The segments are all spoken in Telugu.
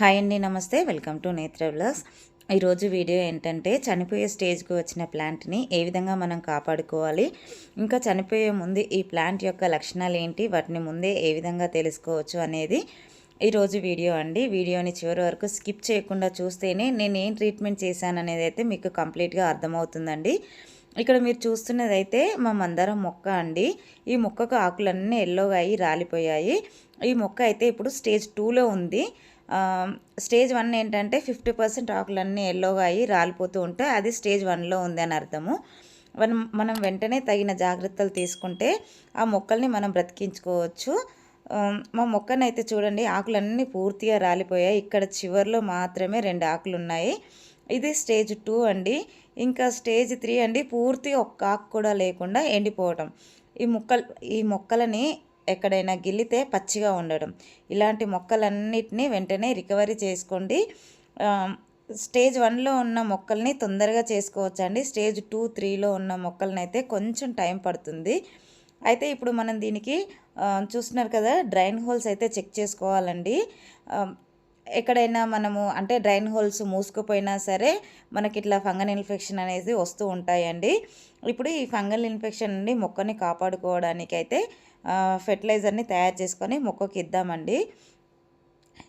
హాయ్ అండి, నమస్తే. వెల్కమ్ టు నేత్ర వ్లాగ్స్. ఈరోజు వీడియో ఏంటంటే చనిపోయే స్టేజ్కి వచ్చిన ప్లాంట్ని ఏ విధంగా మనం కాపాడుకోవాలి, ఇంకా చనిపోయే ముందు ఈ ప్లాంట్ యొక్క లక్షణాలు ఏంటి, వాటిని ముందే ఏ విధంగా తెలుసుకోవచ్చు అనేది ఈరోజు వీడియో అండి. వీడియోని చివరి వరకు స్కిప్ చేయకుండా చూస్తేనే నేను ఏం ట్రీట్మెంట్ చేశాను అనేది అయితే మీకు కంప్లీట్గా అర్థమవుతుందండి. ఇక్కడ మీరు చూస్తున్నదైతే మా మందారం మొక్క అండి. ఈ మొక్కకు ఆకులన్నీ ఎల్లోగా అయ్యి రాలిపోయాయి. ఈ మొక్క అయితే ఇప్పుడు స్టేజ్ 2లో ఉంది. స్టేజ్ 1 ఏంటంటే 50% ఆకులన్నీ ఎల్లోగా అయ్యి రాలిపోతూ ఉంటాయి. అది స్టేజ్ 1లో ఉంది అని అర్థము. మనం వెంటనే తగిన జాగ్రత్తలు తీసుకుంటే ఆ మొక్కల్ని మనం బ్రతికించుకోవచ్చు. మా మొక్కనైతే చూడండి, ఆకులన్నీ పూర్తిగా రాలిపోయాయి. ఇక్కడ చివర్లో మాత్రమే 2 ఆకులు ఉన్నాయి. ఇది స్టేజ్ 2 అండి. ఇంకా స్టేజ్ 3 అండి, పూర్తిగా ఒక్క ఆకు కూడా లేకుండా ఎండిపోవటం. ఈ మొక్కలని ఎక్కడైనా గిల్లితే పచ్చిగా ఉండడం, ఇలాంటి మొక్కలన్నిటినీ వెంటనే రికవరీ చేసుకోండి. స్టేజ్ 1లో ఉన్న మొక్కల్ని తొందరగా చేసుకోవచ్చండి. స్టేజ్ 2, 3లో ఉన్న మొక్కలనైతే కొంచెం టైం పడుతుంది. అయితే ఇప్పుడు మనం దీనికి చూస్తున్నారు కదా, డ్రైన్ హోల్స్ అయితే చెక్ చేసుకోవాలండి. ఎక్కడైనా మనము అంటే డ్రైన్ హోల్స్ మూసుకుపోయినా సరే మనకి ఇట్లా ఫంగల్ ఇన్ఫెక్షన్ అనేది వస్తూ ఉంటాయండి. ఇప్పుడు ఈ ఫంగల్ ఇన్ఫెక్షన్ నుండి మొక్కని కాపాడుకోవడానికి అయితే ఫెర్టిలైజర్ని తయారు చేసుకొని మొక్కకి ఇద్దామండి.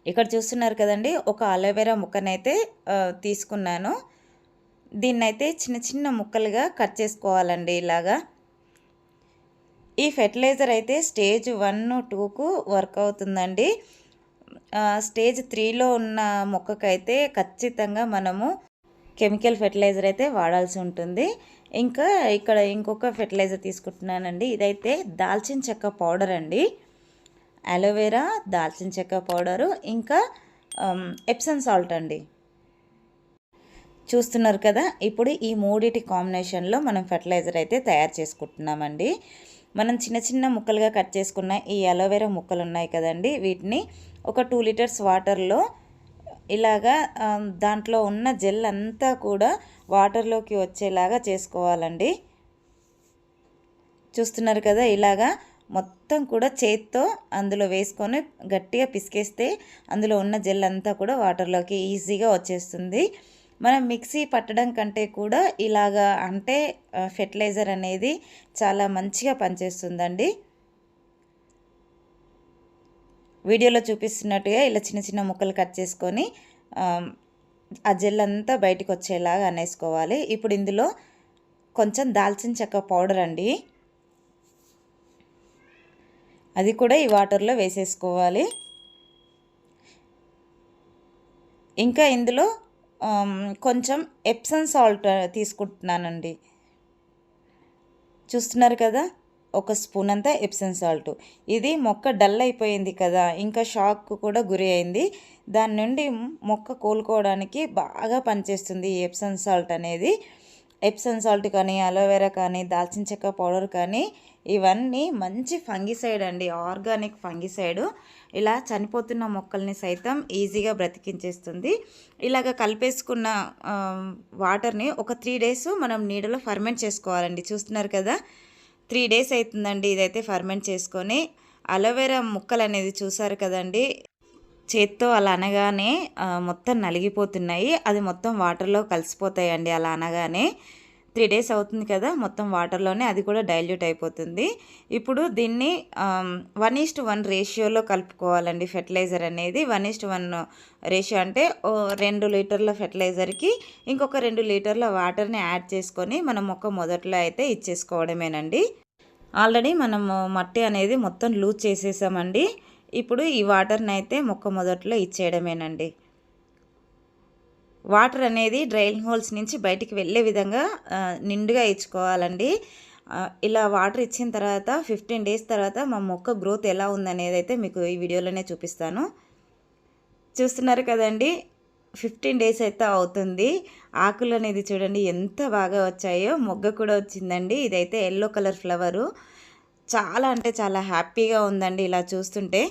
ఇక్కడ చూస్తున్నారు కదండి, ఒక అలోవెరా ముక్కనైతే తీసుకున్నాను. దీన్నైతే చిన్న చిన్న ముక్కలుగా కట్ చేసుకోవాలండి ఇలాగా. ఈ ఫెర్టిలైజర్ అయితే స్టేజ్ 1, 2కు వర్క్ అవుతుందండి. స్టేజ్ 3లో ఉన్న మొక్కకైతే ఖచ్చితంగా మనము కెమికల్ ఫెర్టిలైజర్ అయితే వాడాల్సి ఉంటుంది. ఇంకా ఇక్కడ ఇంకొక ఫెర్టిలైజర్ తీసుకుంటున్నానండి. ఇదైతే దాల్చిన చెక్క పౌడర్ అండి. అలోవెరా, దాల్చిన చెక్క పౌడరు, ఇంకా ఎప్సమ్ సాల్ట్ అండి. చూస్తున్నారు కదా, ఇప్పుడు ఈ మూడిటి కాంబినేషన్లో మనం ఫెర్టిలైజర్ అయితే తయారు చేసుకుంటున్నామండి. మనం చిన్న చిన్న ముక్కలుగా కట్ చేసుకున్న ఈ అలోవెరా ముక్కలు ఉన్నాయి కదండి, వీటిని ఒక 2 లీటర్స్ వాటర్లో ఇలాగా దాంట్లో ఉన్న జెల్ అంతా కూడా వాటర్లోకి వచ్చేలాగా చేసుకోవాలండి. చూస్తున్నారు కదా, ఇలాగా మొత్తం కూడా చేత్తో అందులో వేసుకొని గట్టిగా పిసికేస్తే అందులో ఉన్న జెల్ అంతా కూడా వాటర్లోకి ఈజీగా వచ్చేస్తుంది. మనం మిక్సీ పట్టడం కంటే కూడా ఇలాగా అంటే ఫెర్టిలైజర్ అనేది చాలా మంచిగా పనిచేస్తుందండి. వీడియోలో చూపిస్తున్నట్టుగా ఇలా చిన్న చిన్న ముక్కలు కట్ చేసుకొని ఆ జెల్ అంతా బయటకు వచ్చేలాగా అనేసుకోవాలి. ఇప్పుడు ఇందులో కొంచెం దాల్చిన చెక్క పౌడర్ అండి, అది కూడా ఈ వాటర్లో వేసేసుకోవాలి. ఇంకా ఇందులో కొంచెం ఎప్సమ్ సాల్ట్ తీసుకుంటున్నానండి. చూస్తున్నారు కదా, 1 స్పూన్ అంతా ఎప్సమ్ సాల్ట్. ఇది మొక్క డల్ అయిపోయింది కదా, ఇంకా షాక్ కూడా గురి అయింది. దాని నుండి మొక్క కోలుకోవడానికి బాగా పనిచేస్తుంది ఈ ఎప్సమ్ సాల్ట్ అనేది. ఎప్సమ్ సాల్ట్ కానీ, అలోవెరా కానీ, దాల్చిన చెక్క పౌడర్ కానీ, ఇవన్నీ మంచి ఫంగిసైడ్ అండి, ఆర్గానిక్ ఫంగిసైడ్. ఇలా చనిపోతున్న మొక్కల్ని సైతం ఈజీగా బ్రతికించేస్తుంది. ఇలాగ కలిపేసుకున్న వాటర్ని ఒక 3 డేస్ మనం నీడలో ఫర్మెంట్ చేసుకోవాలండి. చూస్తున్నారు కదా, 3 డేస్ అవుతుందండి ఇదైతే ఫర్మెంట్ చేసుకొని. అలోవెరా ముక్కలు అనేది చూసారు కదండి, చేత్తో అలా అనగానే మొత్తం నలిగిపోతున్నాయి. అది మొత్తం వాటర్లో కలిసిపోతాయండి అలా అనగానే. 3 డేస్ అవుతుంది కదా, మొత్తం వాటర్లోనే అది కూడా డైల్యూట్ అయిపోతుంది. ఇప్పుడు దీన్ని 1:1 రేషియోలో కలుపుకోవాలండి. ఫెర్టిలైజర్ అనేది 1:1 రేషియో అంటే 2 లీటర్ల ఫెర్టిలైజర్కి ఇంకొక 2 లీటర్ల వాటర్ని యాడ్ చేసుకొని మనం మొక్క మొదట్లో అయితే ఇచ్చేసుకోవడమేనండి. ఆల్రెడీ మనము మట్టి అనేది మొత్తం లూజ్ చేసేసామండి. ఇప్పుడు ఈ వాటర్ని అయితే మొక్క మొదట్లో ఇచ్చేయడమేనండి. వాటర్ అనేది డ్రైన్ హోల్స్ నుంచి బయటికి వెళ్ళే విధంగా నిండుగా ఇచ్చుకోవాలండి. ఇలా వాటర్ ఇచ్చిన తర్వాత 15 డేస్ తర్వాత మా మొక్క గ్రోత్ ఎలా ఉందనేది అయితే మీకు ఈ వీడియోలోనే చూపిస్తాను. చూస్తున్నారు కదండి, 15 డేస్ అయితే అవుతుంది. ఆకులు అనేది చూడండి ఎంత బాగా వచ్చాయో, మొగ్గ కూడా వచ్చిందండి. ఇదైతే ఎల్లో కలర్ ఫ్లవరు. చాలా అంటే చాలా హ్యాపీగా ఉందండి ఇలా చూస్తుంటే.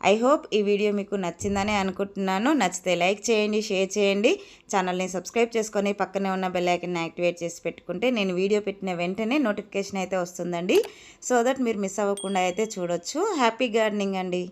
ఐ హోప్ ఈ వీడియో మీకు నచ్చిందని అనుకుంటున్నాను. నచ్చితే లైక్ చేయండి, షేర్ చేయండి, ఛానల్ని సబ్స్క్రైబ్ చేసుకొని పక్కనే ఉన్న బెల్ ఐకాన్ని యాక్టివేట్ చేసి పెట్టుకుంటే నేను వీడియో పెట్టిన వెంటనే నోటిఫికేషన్ అయితే వస్తుందండి. సో దట్ మీరు మిస్ అవ్వకుండా అయితే చూడొచ్చు. హ్యాపీ గార్డెనింగ్ అండి.